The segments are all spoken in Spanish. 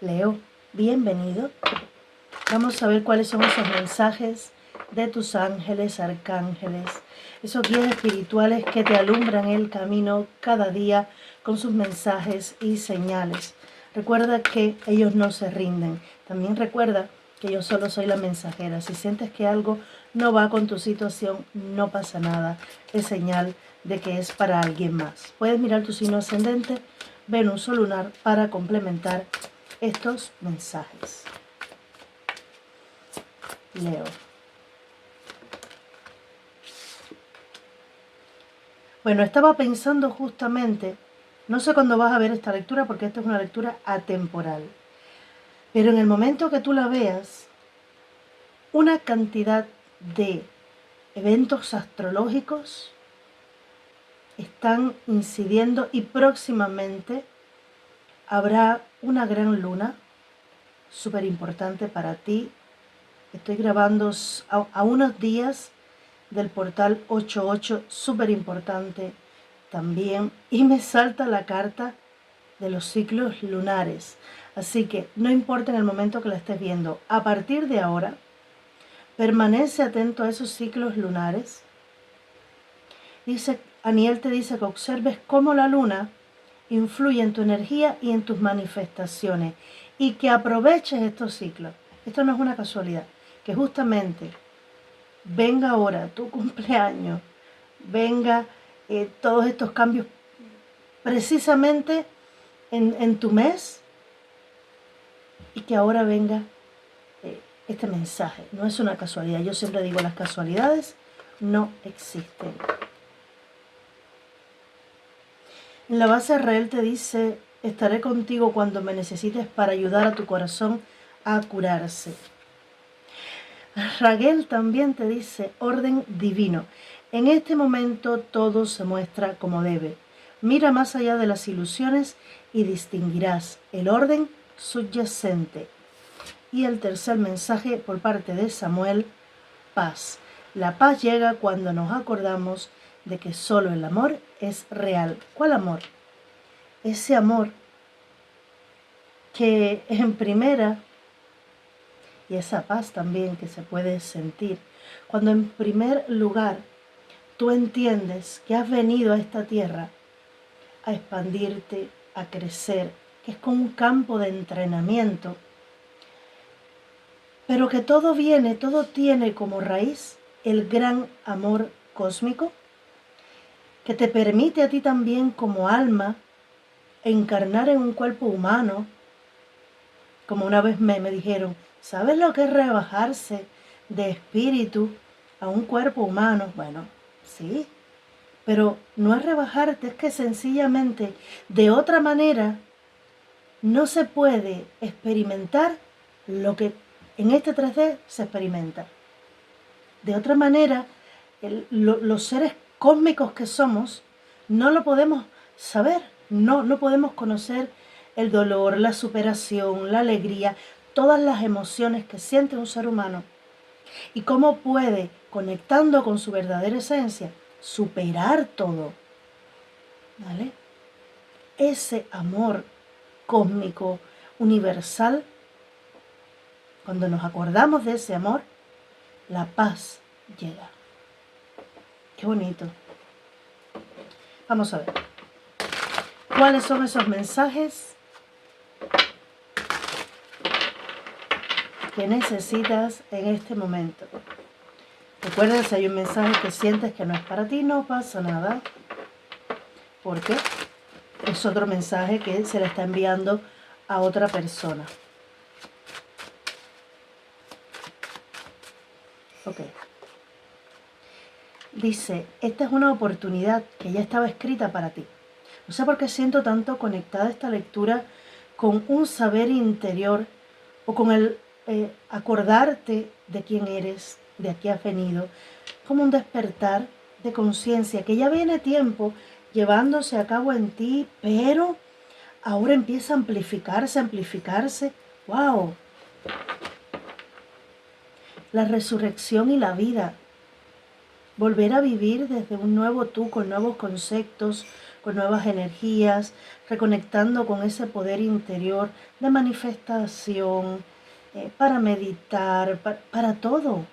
Leo, bienvenido. Vamos a ver cuáles son esos mensajes de tus ángeles, arcángeles, esos guías espirituales que te alumbran el camino cada día con sus mensajes y señales. Recuerda que ellos no se rinden. También recuerda que yo solo soy la mensajera. Si sientes que algo no va con tu situación, no pasa nada. Es señal de que es para alguien más. Puedes mirar tu signo ascendente, Venus o lunar para complementar estos mensajes. Leo. Bueno, estaba pensando justamente, no sé cuándo vas a ver esta lectura porque esta es una lectura atemporal, pero en el momento que tú la veas, una cantidad de eventos astrológicos están incidiendo y próximamente habrá una gran luna súper importante para ti. Estoy grabando a unos días del portal 88, súper importante también, y me salta la carta de los ciclos lunares. Así que no importa en el momento que la estés viendo, a partir de ahora, permanece atento a esos ciclos lunares. Dice, Aniel te dice que observes cómo la luna influye en tu energía y en tus manifestaciones, y que aproveches estos ciclos. Esto no es una casualidad, que justamente venga ahora tu cumpleaños, venga todos estos cambios precisamente en tu mes, y que ahora venga este mensaje. No es una casualidad. Yo siempre digo, las casualidades no existen. En la base Israel te dice, estaré contigo cuando me necesites para ayudar a tu corazón a curarse. Raguel también te dice, orden divino. En este momento todo se muestra como debe. Mira más allá de las ilusiones y distinguirás el orden subyacente. Y el tercer mensaje por parte de Samuel, paz. La paz llega cuando nos acordamos de que solo el amor es real. ¿Cuál amor? Ese amor que en primera, y esa paz también que se puede sentir, cuando en primer lugar tú entiendes que has venido a esta tierra a expandirte, a crecer, que es como un campo de entrenamiento, pero que todo tiene como raíz el gran amor cósmico, que te permite a ti también como alma encarnar en un cuerpo humano. Como una vez me dijeron, ¿sabes lo que es rebajarse de espíritu a un cuerpo humano? Bueno, sí, pero no es rebajarte, es que sencillamente de otra manera no se puede experimentar lo que en este 3D se experimenta. De otra manera, los seres cósmicos que somos no lo podemos saber, no podemos conocer el dolor, la superación, la alegría, todas las emociones que siente un ser humano y cómo puede, conectando con su verdadera esencia, superar todo. ¿Vale? Ese amor cósmico, universal, cuando nos acordamos de ese amor, la paz llega. Qué bonito. Vamos a ver. ¿Cuáles son esos mensajes que necesitas en este momento? Recuerda, si hay un mensaje que sientes que no es para ti, no pasa nada, porque es otro mensaje que se le está enviando a otra persona. Ok. Dice, esta es una oportunidad que ya estaba escrita para ti. No sé por qué siento tanto conectada esta lectura con un saber interior o con el acordarte de quién eres, de a qué has venido, como un despertar de conciencia que ya viene tiempo llevándose a cabo en ti, pero ahora empieza a amplificarse. ¡Wow! La resurrección y la vida. Volver a vivir desde un nuevo tú, con nuevos conceptos, con nuevas energías, reconectando con ese poder interior de manifestación, para meditar, para todo.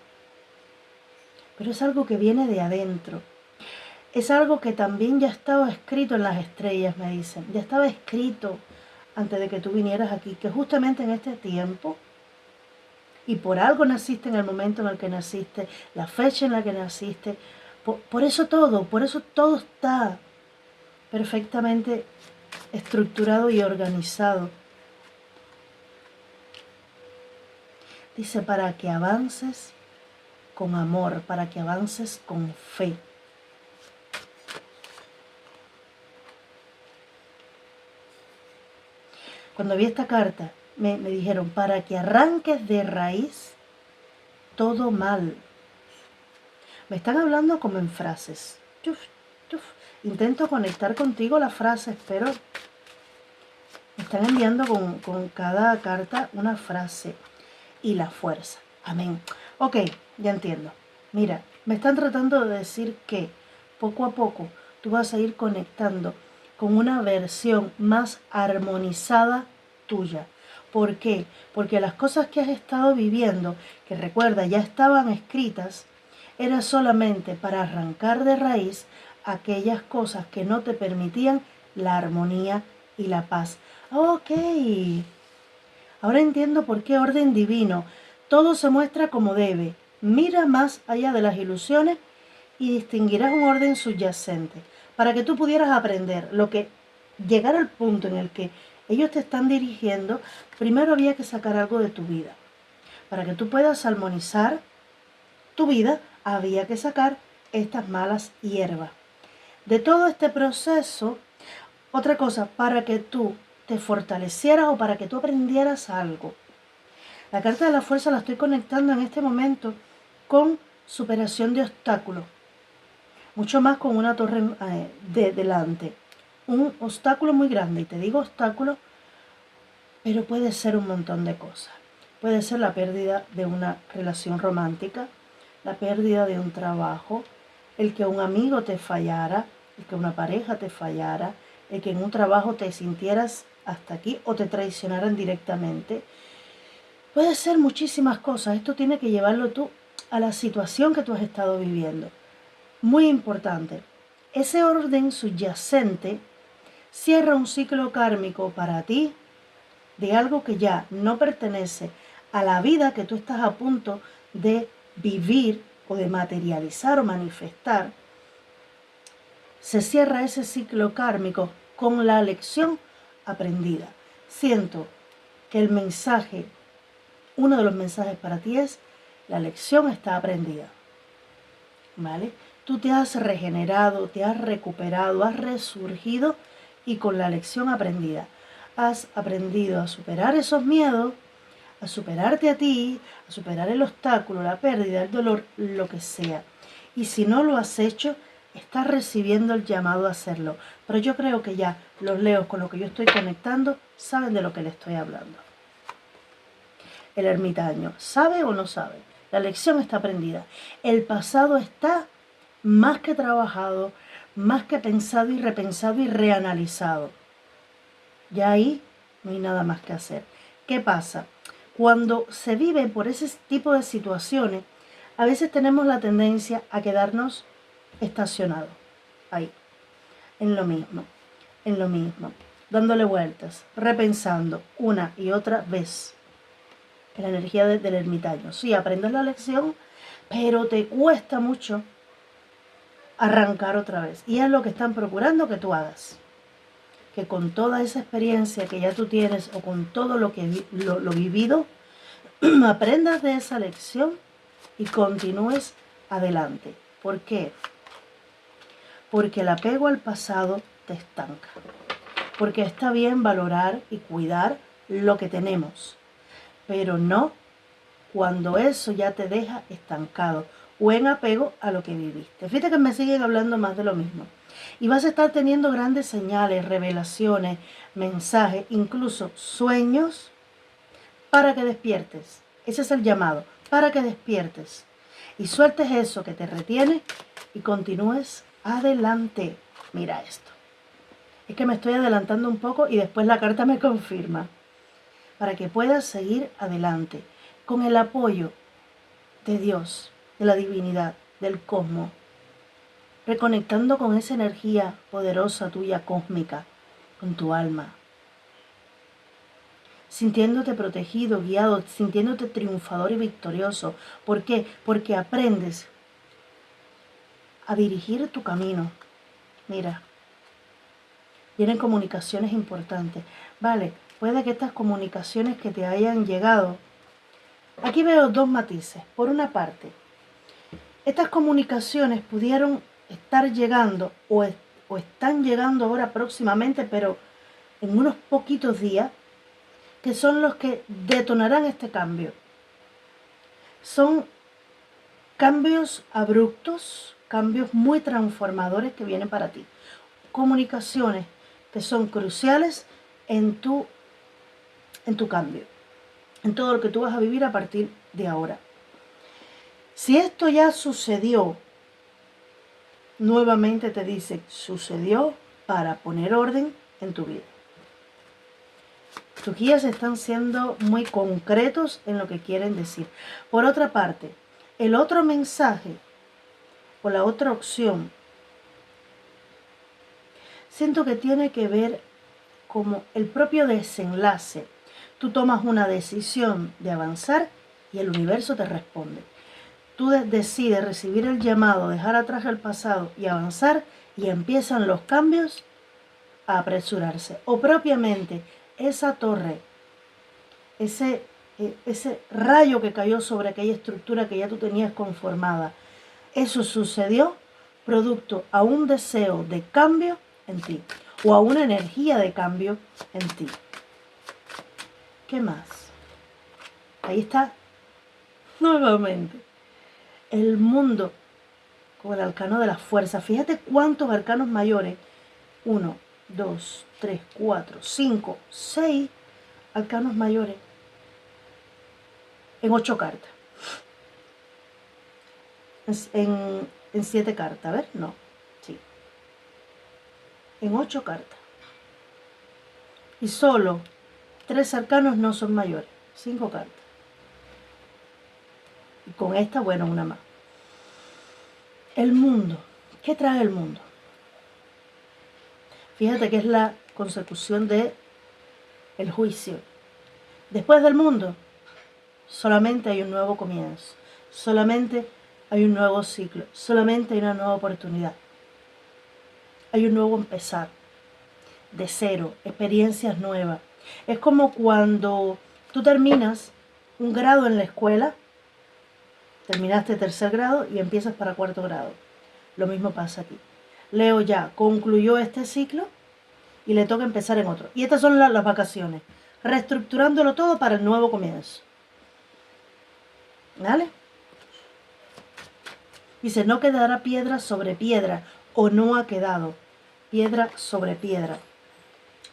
Pero es algo que viene de adentro. Es algo que también ya estaba escrito en las estrellas, me dicen. Ya estaba escrito antes de que tú vinieras aquí, que justamente en este tiempo, y por algo naciste en el momento en el que naciste, la fecha en la que naciste, por eso todo está perfectamente estructurado y organizado. Dice, para que avances con amor, para que avances con fe. Cuando vi esta carta, me dijeron, para que arranques de raíz todo mal. Me están hablando como en frases. Tuf, tuf. Intento conectar contigo las frases, pero me están enviando con cada carta una frase y la fuerza. Amén. Ok, ya entiendo. Mira, me están tratando de decir que poco a poco tú vas a ir conectando con una versión más armonizada tuya. ¿Por qué? Porque las cosas que has estado viviendo, que recuerda ya estaban escritas, era solamente para arrancar de raíz aquellas cosas que no te permitían la armonía y la paz. Ok, ahora entiendo por qué orden divino. Todo se muestra como debe. Mira más allá de las ilusiones y distinguirás un orden subyacente para que tú pudieras aprender lo que llegar al punto en el que ellos te están dirigiendo. Primero había que sacar algo de tu vida. Para que tú puedas armonizar tu vida, había que sacar estas malas hierbas. De todo este proceso, otra cosa, para que tú te fortalecieras o para que tú aprendieras algo. La carta de la fuerza la estoy conectando en este momento con superación de obstáculos. Mucho más con una torre de delante. Un obstáculo muy grande. Y te digo obstáculo, pero puede ser un montón de cosas. Puede ser la pérdida de una relación romántica, la pérdida de un trabajo, el que un amigo te fallara, el que una pareja te fallara, el que en un trabajo te sintieras hasta aquí o te traicionaran directamente. Puede ser muchísimas cosas. Esto tiene que llevarlo tú a la situación que tú has estado viviendo. Muy importante. Ese orden subyacente cierra un ciclo kármico para ti de algo que ya no pertenece a la vida que tú estás a punto de vivir o de materializar o manifestar. Se cierra ese ciclo kármico con la lección aprendida. Siento que el mensaje, uno de los mensajes para ti es, la lección está aprendida. ¿Vale? Tú te has regenerado, te has recuperado, has resurgido y con la lección aprendida. Has aprendido a superar esos miedos, a superarte a ti, a superar el obstáculo, la pérdida, el dolor, lo que sea. Y si no lo has hecho, estás recibiendo el llamado a hacerlo. Pero yo creo que ya los leos con lo que yo estoy conectando saben de lo que le estoy hablando. El ermitaño, ¿sabe o no sabe? La lección está aprendida. El pasado está más que trabajado, más que pensado y repensado y reanalizado. Ya ahí no hay nada más que hacer. ¿Qué pasa? Cuando se vive por ese tipo de situaciones, a veces tenemos la tendencia a quedarnos estacionados ahí, en lo mismo, dándole vueltas, repensando una y otra vez. La energía del ermitaño. Sí, aprendes la lección, pero te cuesta mucho arrancar otra vez. Y es lo que están procurando que tú hagas. Que con toda esa experiencia que ya tú tienes o con todo lo que lo vivido, aprendas de esa lección y continúes adelante. ¿Por qué? Porque el apego al pasado te estanca. Porque está bien valorar y cuidar lo que tenemos, pero no cuando eso ya te deja estancado o en apego a lo que viviste. Fíjate que me siguen hablando más de lo mismo. Y vas a estar teniendo grandes señales, revelaciones, mensajes, incluso sueños para que despiertes. Ese es el llamado, para que despiertes y sueltes eso que te retiene y continúes adelante. Mira esto. Es que me estoy adelantando un poco y después la carta me confirma. Para que puedas seguir adelante con el apoyo de Dios, de la divinidad, del cosmos, reconectando con esa energía poderosa tuya cósmica, con tu alma, sintiéndote protegido, guiado, sintiéndote triunfador y victorioso. ¿Por qué? Porque aprendes a dirigir tu camino. Mira, vienen comunicaciones importantes. Vale, puede que estas comunicaciones que te hayan llegado, aquí veo dos matices. Por una parte, estas comunicaciones pudieron estar llegando o están llegando ahora próximamente, pero en unos poquitos días, que son los que detonarán este cambio. Son cambios abruptos, cambios muy transformadores que vienen para ti. Comunicaciones que son cruciales en tu cambio, en todo lo que tú vas a vivir a partir de ahora. Si esto ya sucedió, nuevamente te dice, sucedió para poner orden en tu vida. Tus guías están siendo muy concretos en lo que quieren decir. Por otra parte, el otro mensaje o la otra opción, siento que tiene que ver como el propio desenlace. Tú tomas una decisión de avanzar y el universo te responde. Tú decides recibir el llamado, dejar atrás el pasado y avanzar, y empiezan los cambios a apresurarse. O propiamente esa torre, ese rayo que cayó sobre aquella estructura que ya tú tenías conformada, eso sucedió producto a un deseo de cambio en ti o a una energía de cambio en ti. ¿Qué más? Ahí está nuevamente el mundo con el arcano de la fuerza. Fíjate cuántos arcanos mayores. 1, 2, 3, 4, 5, 6 arcanos mayores en 8 cartas. En 7 cartas, a ver, no, sí. En 8 cartas. Y solo 3 arcanos no son mayores, 5 cartas. Y con esta, bueno, una más. El mundo. ¿Qué trae el mundo? Fíjate que es la consecución de el juicio. Después del mundo, solamente hay un nuevo comienzo. Solamente hay un nuevo ciclo. Solamente hay una nueva oportunidad. Hay un nuevo empezar. De cero. Experiencias nuevas. Es como cuando tú terminas un grado en la escuela. Terminaste 3er grado y empiezas para 4º grado. Lo mismo pasa aquí. Leo ya concluyó este ciclo y le toca empezar en otro. Y estas son las vacaciones. Reestructurándolo todo para el nuevo comienzo. ¿Vale? Dice, no quedará piedra sobre piedra, o no ha quedado piedra sobre piedra.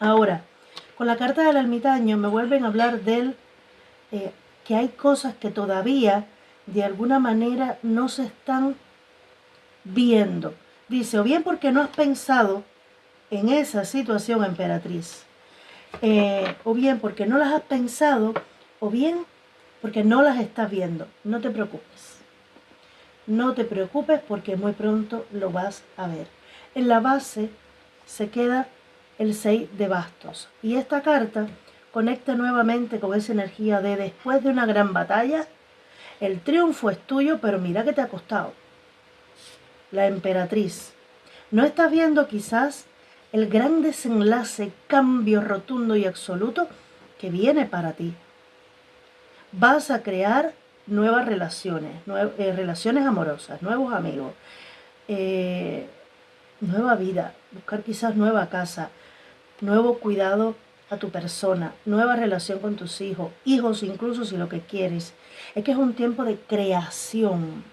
Ahora, con la carta del ermitaño me vuelven a hablar del que hay cosas que todavía de alguna manera no se están viendo. Dice, o bien porque no has pensado en esa situación, emperatriz, o bien porque no las has pensado, o bien porque no las estás viendo. No te preocupes. No te preocupes porque muy pronto lo vas a ver. En la base se queda el 6 de bastos. Y esta carta conecta nuevamente con esa energía de después de una gran batalla, el triunfo es tuyo, pero mira que te ha costado. La emperatriz. ¿No estás viendo quizás el gran desenlace, cambio rotundo y absoluto que viene para ti? Vas a crear nuevas relaciones, relaciones amorosas, nuevos amigos, nueva vida, buscar quizás nueva casa, nuevo cuidado a tu persona, nueva relación con tus hijos, hijos incluso si lo que quieres. Es que es un tiempo de creación.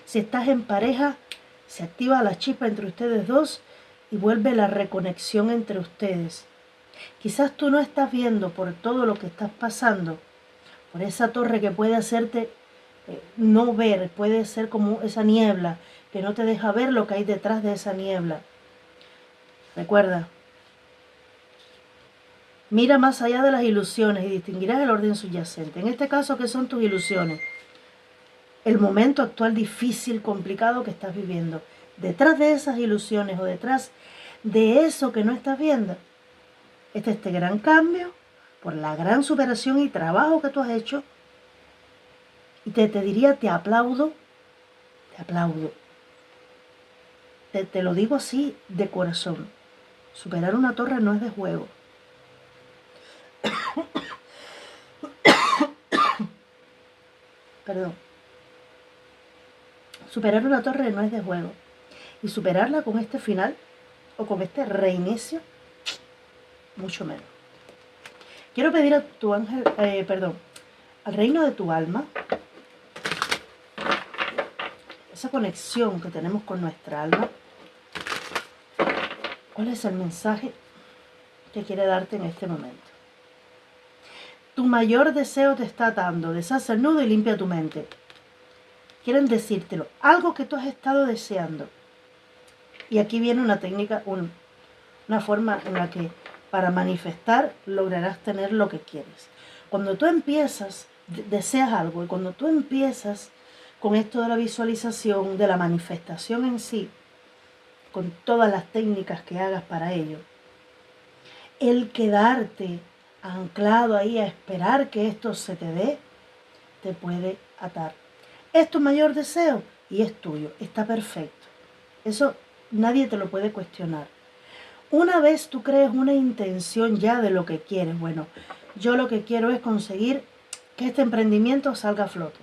Si estás en pareja, se activa la chispa entre ustedes dos y vuelve la reconexión entre ustedes. Quizás tú no estás viendo por todo lo que estás pasando, por esa torre que puede hacerte no ver, puede ser como esa niebla que no te deja ver lo que hay detrás de esa niebla. Recuerda, Mira más allá de las ilusiones y distinguirás el orden subyacente. En este caso, ¿qué son tus ilusiones? El momento actual difícil, complicado que estás viviendo. Detrás de esas ilusiones o detrás de eso que no estás viendo, está este gran cambio por la gran superación y trabajo que tú has hecho. Y te diría, te aplaudo, te aplaudo. Te lo digo así de corazón. Superar una torre no es de juego. Perdón. Superar una torre no es de juego. Y superarla con este final o con este reinicio, mucho menos. Quiero pedir a tu ángel, al reino de tu alma, esa conexión que tenemos con nuestra alma. ¿Cuál es el mensaje que quiere darte en este momento? Tu mayor deseo te está atando. Deshace el nudo y limpia tu mente. Quieren decírtelo. Algo que tú has estado deseando. Y aquí viene una técnica, una forma en la que para manifestar lograrás tener lo que quieres. Cuando tú empiezas, deseas algo, y cuando tú empiezas con esto de la visualización, de la manifestación en sí, con todas las técnicas que hagas para ello, el quedarte anclado ahí a esperar que esto se te dé, te puede atar. Es tu mayor deseo y es tuyo, está perfecto. Eso nadie te lo puede cuestionar. Una vez tú crees una intención ya de lo que quieres, bueno, yo lo que quiero es conseguir que este emprendimiento salga a flote.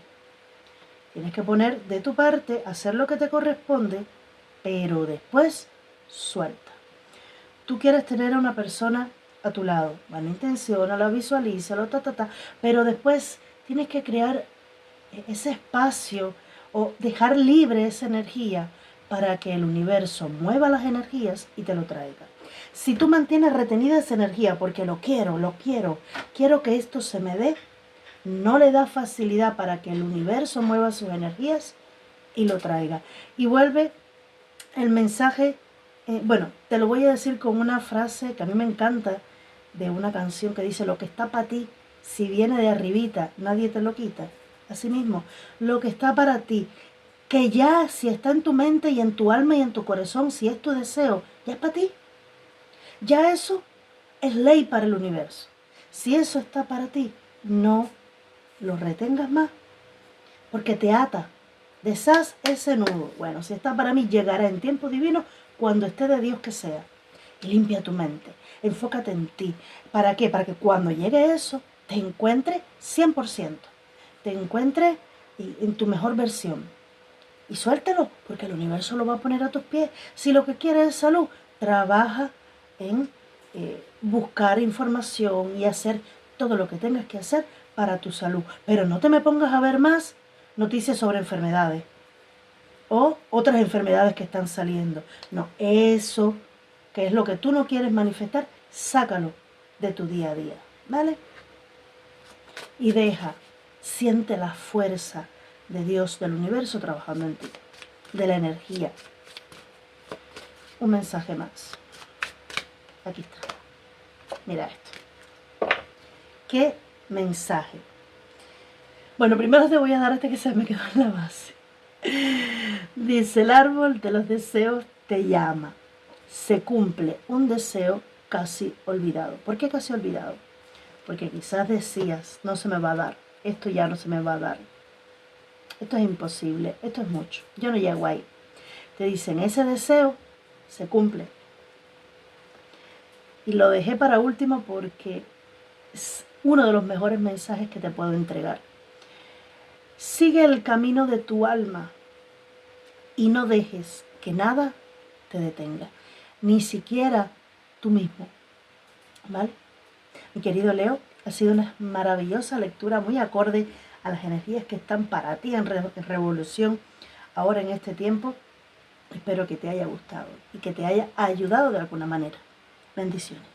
Tienes que poner de tu parte, hacer lo que te corresponde, pero después suelta. Tú quieres tener a una persona a tu lado, buena intención, la visualízalo, pero después tienes que crear ese espacio o dejar libre esa energía para que el universo mueva las energías y te lo traiga. Si tú mantienes retenida esa energía porque lo quiero que esto se me dé, no le da facilidad para que el universo mueva sus energías y lo traiga. Y vuelve el mensaje, te lo voy a decir con una frase que a mí me encanta, de una canción que dice: lo que está para ti, si viene de arribita, nadie te lo quita. Asimismo, lo que está para ti, que ya si está en tu mente y en tu alma y en tu corazón, si es tu deseo, ya es para ti. Ya eso es ley para el universo. Si eso está para ti, no lo retengas más, porque te ata. Deshaz ese nudo. Bueno, si está para mí, llegará en tiempo divino cuando esté de Dios que sea. Y limpia tu mente. Enfócate en ti. ¿Para qué? Para que cuando llegue eso, te encuentre 100%. Te encuentre en tu mejor versión. Y suéltalo, porque el universo lo va a poner a tus pies. Si lo que quieres es salud, trabaja en buscar información y hacer todo lo que tengas que hacer para tu salud. Pero no te me pongas a ver más noticias sobre enfermedades o otras enfermedades que están saliendo. No, eso que es lo que tú no quieres manifestar, sácalo de tu día a día, ¿vale? Y siente la fuerza de Dios, del universo trabajando en ti, de la energía. Un mensaje más. Aquí está. Mira esto. ¿Qué mensaje? Bueno, primero te voy a dar este que se me quedó en la base. Dice: el árbol de los deseos te llama. Se cumple un deseo casi olvidado. ¿Por qué casi olvidado? Porque quizás decías: no se me va a dar, esto ya no se me va a dar, esto es imposible, esto es mucho, yo no llego ahí. Te dicen: ese deseo se cumple. Y lo dejé para último porque es uno de los mejores mensajes que te puedo entregar. Sigue el camino de tu alma y no dejes que nada te detenga, ni siquiera tú mismo, ¿vale? Mi querido Leo, ha sido una maravillosa lectura, muy acorde a las energías que están para ti en revolución ahora en este tiempo. Espero que te haya gustado y que te haya ayudado de alguna manera. Bendiciones.